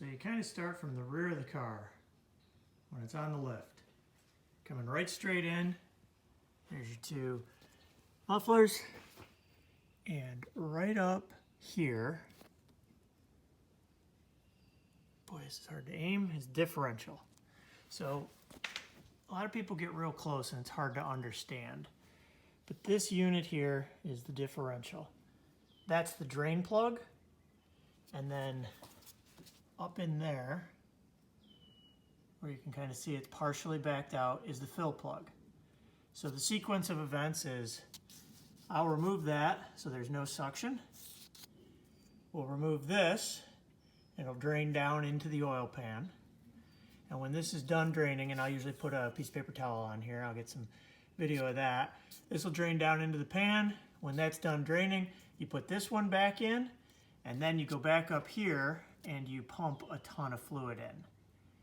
So you kind of start from the rear of the car when it's on the lift. Coming right straight in. There's your two mufflers. And right up here, boy, this is hard to aim, is differential. So a lot of people get real close and it's hard to understand. But this unit here is the differential. That's the drain plug. And then up in there, where you can kind of see it's partially backed out, is the fill plug. So the sequence of events is I'll remove that so there's no suction. We'll remove this. It'll drain down into the oil pan. And when this is done draining, and I'll usually put a piece of paper towel on here, I'll get some video of that. This will drain down into the pan. When that's done draining, you put this one back in, and then you go back up here and you pump a ton of fluid in.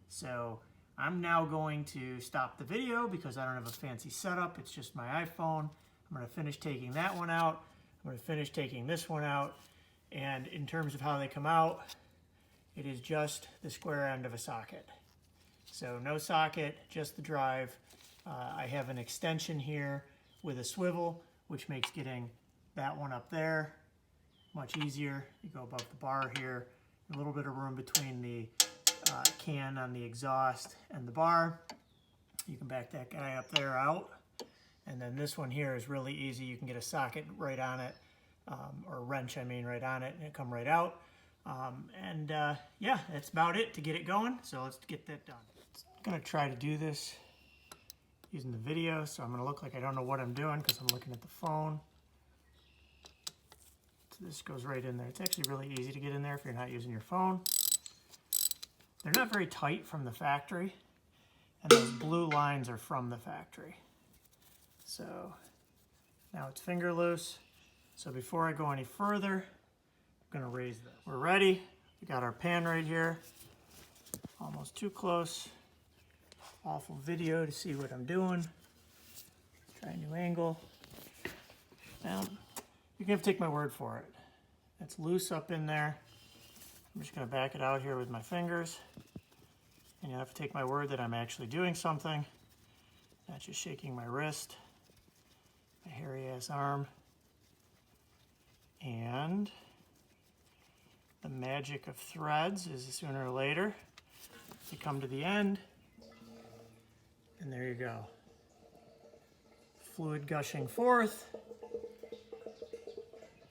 So I'm now going to stop the video because I don't have a fancy setup. It's just my iPhone. I'm going to finish taking that one out. I'm going to finish taking this one out. And in terms of how they come out, it is just the square end of a socket. So no socket, just the drive. I have an extension here with a swivel, which makes getting that one up there much easier. You go above the bar here, a little bit of room between the can on the exhaust and the bar. You can back that guy up there out. And then this one here is really easy. You can get a socket right on it, or a wrench, I mean, right on it, and it come right out. Yeah, that's about it to get it going. So let's get that done. I'm gonna try to do this using the video, so I'm gonna look like I don't know what I'm doing because I'm looking at the phone. So this goes right in there. It's actually really easy to get in there if you're not using your phone. They're not very tight from the factory, and those blue lines are from the factory. So now it's finger loose. So before I go any further, I'm gonna raise that. We're ready. We got our pan right here. Almost too close. Awful video to see what I'm doing. Try a new angle. Now, you're gonna have to take my word for it. It's loose up in there. I'm just gonna back it out here with my fingers. And you'll have to take my word that I'm actually doing something. Not just shaking my wrist, my hairy ass arm. And the magic of threads is sooner or later you come to the end, and there you go. Fluid gushing forth,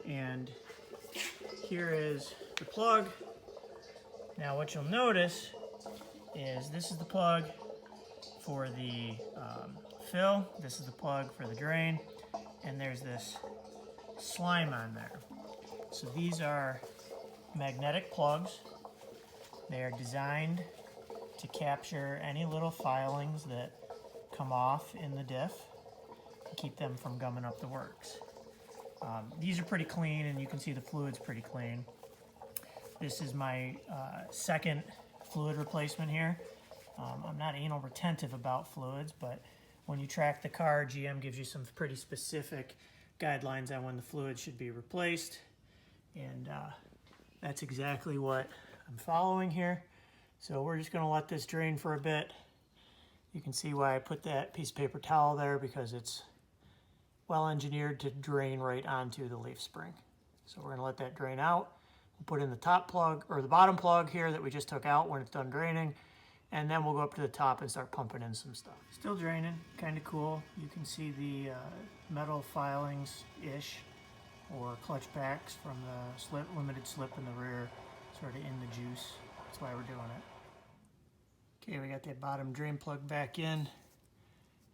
and here is the plug. Now what you'll notice is this is the plug for the fill, this is the plug for the drain, and there's this slime on there. So these are magnetic plugs. They are designed to capture any little filings that come off in the diff and keep them from gumming up the works. These are pretty clean, and you can see the fluid's pretty clean. This is my second fluid replacement here. I'm not anal retentive about fluids, but when you track the car, GM gives you some pretty specific guidelines on when the fluid should be replaced, and that's exactly what I'm following here. So we're just going to let this drain for a bit. You can see why I put that piece of paper towel there, because it's well engineered to drain right onto the leaf spring. So we're going to let that drain out. We'll put in the top plug, or the bottom plug here that we just took out when it's done draining, and then we'll go up to the top and start pumping in some stuff. Still draining, kind of cool. You can see the metal filings-ish, or clutch packs from the limited slip in the rear, sort of in the juice. That's why we're doing it. Okay, we got that bottom drain plug back in,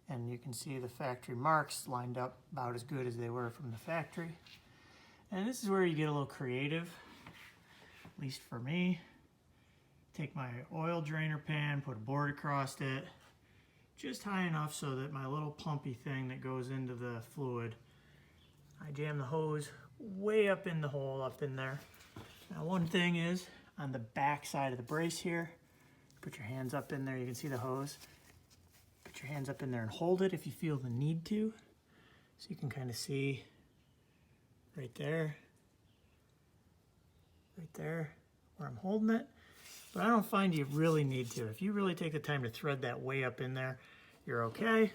and you can see the factory marks lined up about as good as they were from the factory. And this is where you get a little creative, at least for me. Take my oil drainer pan, put a board across it, just high enough so that my little pumpy thing that goes into the fluid, I jam the hose way up in the hole up in there. Now one thing is, on the back side of the brace here, put your hands up in there, you can see the hose. Put your hands up in there and hold it if you feel the need to. So you can kind of see right there where I'm holding it. but I don't find you really need to. If you really take the time to thread that way up in there, you're okay.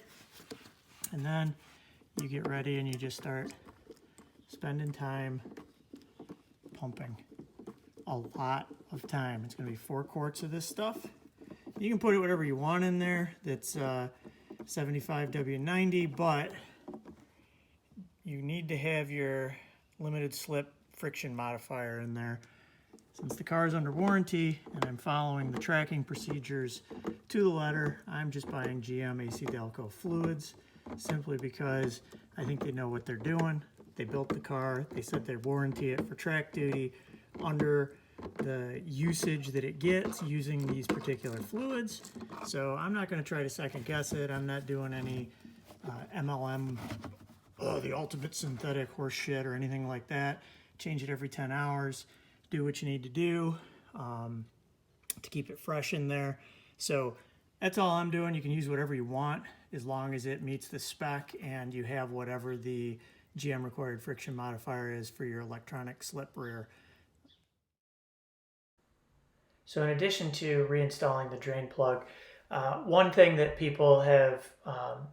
And then you get ready and you just start spending time pumping. A lot of time. It's going to be 4 quarts of this stuff. You can put it whatever you want in there. That's 75W90, but you need to have your limited slip friction modifier in there. Since the car is under warranty and I'm following the tracking procedures to the letter, I'm just buying GM AC Delco fluids simply because I think they know what they're doing. They built the car, they said they'd warranty it for track duty under the usage that it gets using these particular fluids. So I'm not going to try to second guess it. I'm not doing any MLM, the ultimate synthetic horse shit or anything like that. Change it every 10 hours. Do what you need to do to keep it fresh in there. So that's all I'm doing. You can use whatever you want as long as it meets the spec and you have whatever the GM required friction modifier is for your electronic slip rear. So in addition to reinstalling the drain plug, one thing that people have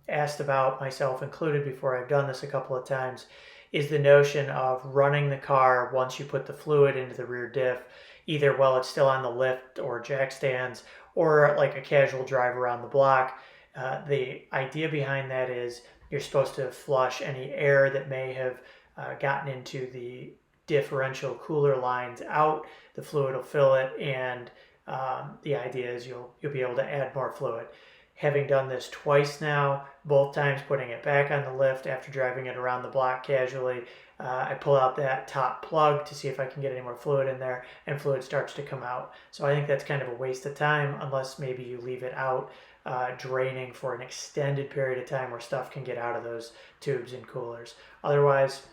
asked about, myself included before I've done this a couple of times, is the notion of running the car once you put the fluid into the rear diff, either while it's still on the lift or jack stands, or like a casual drive around the block. The idea behind that is you're supposed to flush any air that may have gotten into the differential cooler lines out. The fluid will fill it, and the idea is you'll be able to add more fluid. Having done this twice now, both times putting it back on the lift after driving it around the block casually, I pull out that top plug to see if I can get any more fluid in there, and fluid starts to come out. So I think that's kind of a waste of time unless maybe you leave it out draining for an extended period of time where stuff can get out of those tubes and coolers. Otherwise,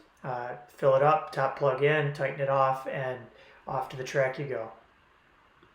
fill it up, top plug in, tighten it off, and off to the track you go.